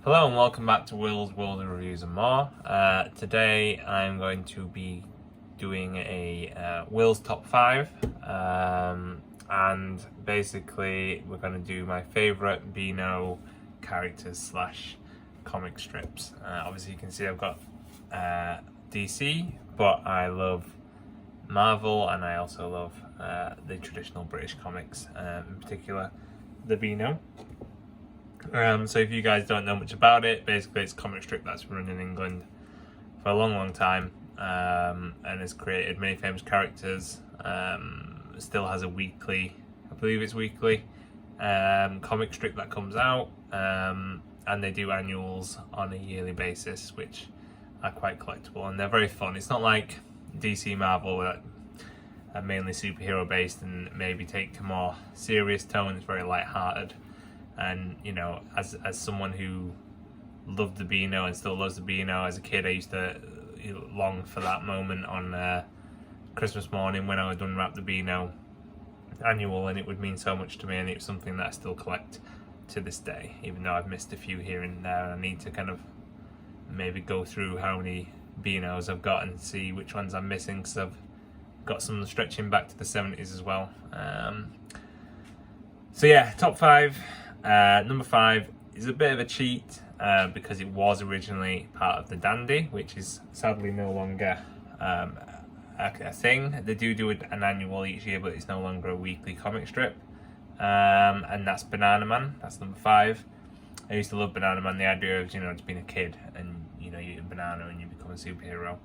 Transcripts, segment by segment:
Hello and welcome back to Will's World of Reviews and More. Today I'm going to be doing a Will's Top 5 and basically we're going to do my favourite Beano characters slash comic strips. Obviously you can see I've got DC, but I love Marvel and I also love the traditional British comics, in particular the Beano. So if you guys don't know much about it, basically it's a comic strip that's been run in England for a long time, and has created many famous characters. Still has a weekly, I believe it's weekly, comic strip that comes out, and they do annuals on a yearly basis, which are quite collectible and they're very fun. It's not like DC Marvel, that are mainly superhero based and maybe take a more serious tone. It's very light-hearted. And you know, as someone who loved the Beano and still loves the Beano, as a kid I used to long for that moment on Christmas morning when I would unwrap the Beano annual, and it would mean so much to me, and it was something that I still collect to this day, even though I've missed a few here and there. I need to kind of maybe go through how many Beanos I've got and see which ones I'm missing, because I've got some stretching back to the 70s as well. So yeah, top 5. Number 5 is a bit of a cheat because it was originally part of the Dandy, which is sadly no longer a thing. They do an annual each year, but it's no longer a weekly comic strip, and that's Banana Man. That's number 5. I used to love Banana Man. The idea of, just being a kid and you eat a banana and you become a superhero.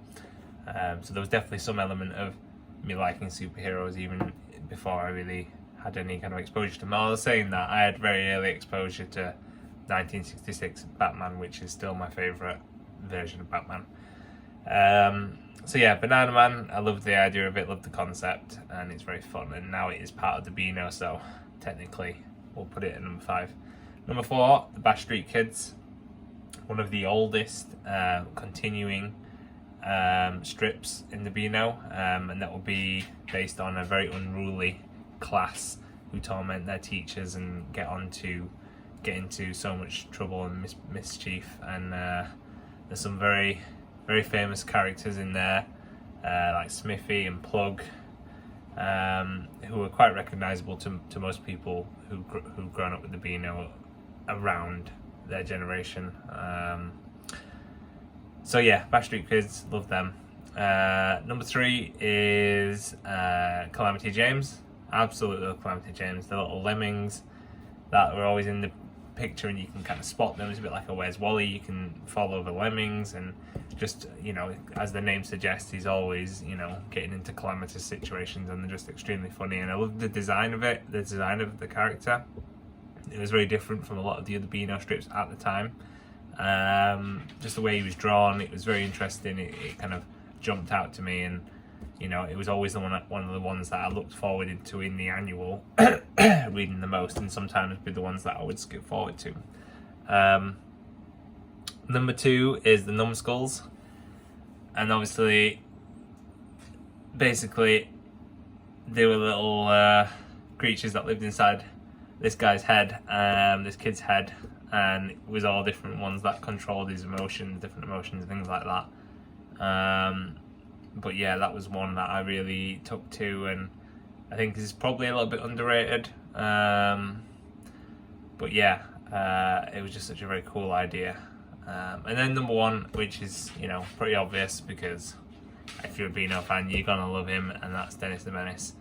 So there was definitely some element of me liking superheroes even before I really had any kind of exposure to them. I was saying that I had very early exposure to 1966 Batman, which is still my favourite version of Batman. So yeah, Banana Man, I love the idea of it, love the concept, and it's very fun, and now it is part of the Beano, so technically we'll put it at number 5. Number 4, the Bash Street Kids, one of the oldest continuing strips in the Beano, and that will be based on a very unruly class who torment their teachers and get into so much trouble and mischief, and there's some very famous characters in there, like Smithy and Plug, who are quite recognisable to most people who've grown up with the Beano around their generation. So yeah, Bash Street Kids, love them. Number 3 is Calamity James. Absolutely love Calamity James. The little lemmings that were always in the picture, and you can kind of spot them. It's a bit like a Where's Wally. You can follow the lemmings, and just, as the name suggests, he's always, getting into calamitous situations, and they're just extremely funny. And I love the design of it, the design of the character. It was very different from a lot of the other Beano strips at the time. Just the way he was drawn, it was very interesting. It kind of jumped out to me, and it was always one of the ones that I looked forward to in the annual, reading the most, and sometimes be the ones that I would skip forward to. Number 2 is the numskulls, and obviously, basically, they were little creatures that lived inside this guy's head, this kid's head, and it was all different ones that controlled his emotions, different emotions, things like that. But yeah, that was one that I really took to, and I think is probably a little bit underrated. But yeah, it was just such a very cool idea. And then number 1, which is, pretty obvious, because if you're a Beano fan, you're gonna love him, and that's Dennis the Menace,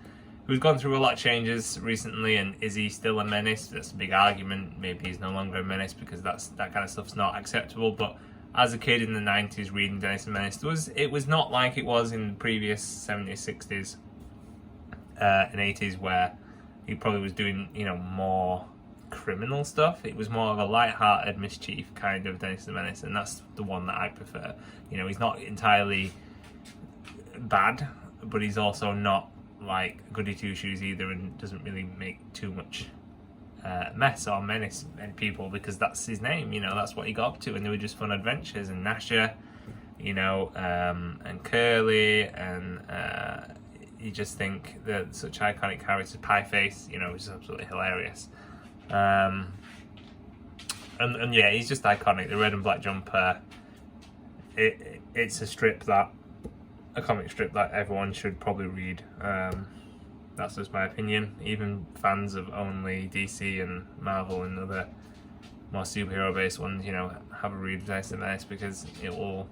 who's gone through a lot of changes recently. And is he still a menace? That's a big argument. Maybe he's no longer a menace, because that kind of stuff's not acceptable. But as a kid in the 90s reading Dennis the Menace, it was not like it was in the previous 70s, 60s, and 80s, where he probably was doing, more criminal stuff. It was more of a light-hearted mischief kind of Dennis the Menace, and that's the one that I prefer. He's not entirely bad, but he's also not like goody two-shoes either, and doesn't really make too much mess or menace and people, because that's his name, that's what he got up to, and they were just fun adventures. And Nasher, and Curly, and you just think that such iconic characters, Pie Face, which is absolutely hilarious. And And yeah, he's just iconic. The red and black jumper. It's a comic strip that everyone should probably read. That's just my opinion. Even fans of only DC and Marvel and other more superhero based ones, you know, have a read of SMS because it will,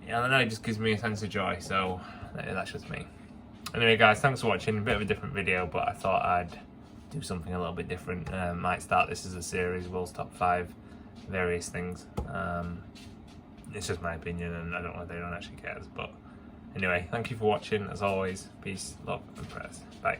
I don't know, it just gives me a sense of joy. So that's just me. Anyway guys, thanks for watching. A bit of a different video, but I thought I'd do something a little bit different. Might start this as a series, World's Top 5 various things. It's just my opinion, and I don't know if anyone actually cares. But anyway, thank you for watching. As always, peace, love, and prayers. Bye.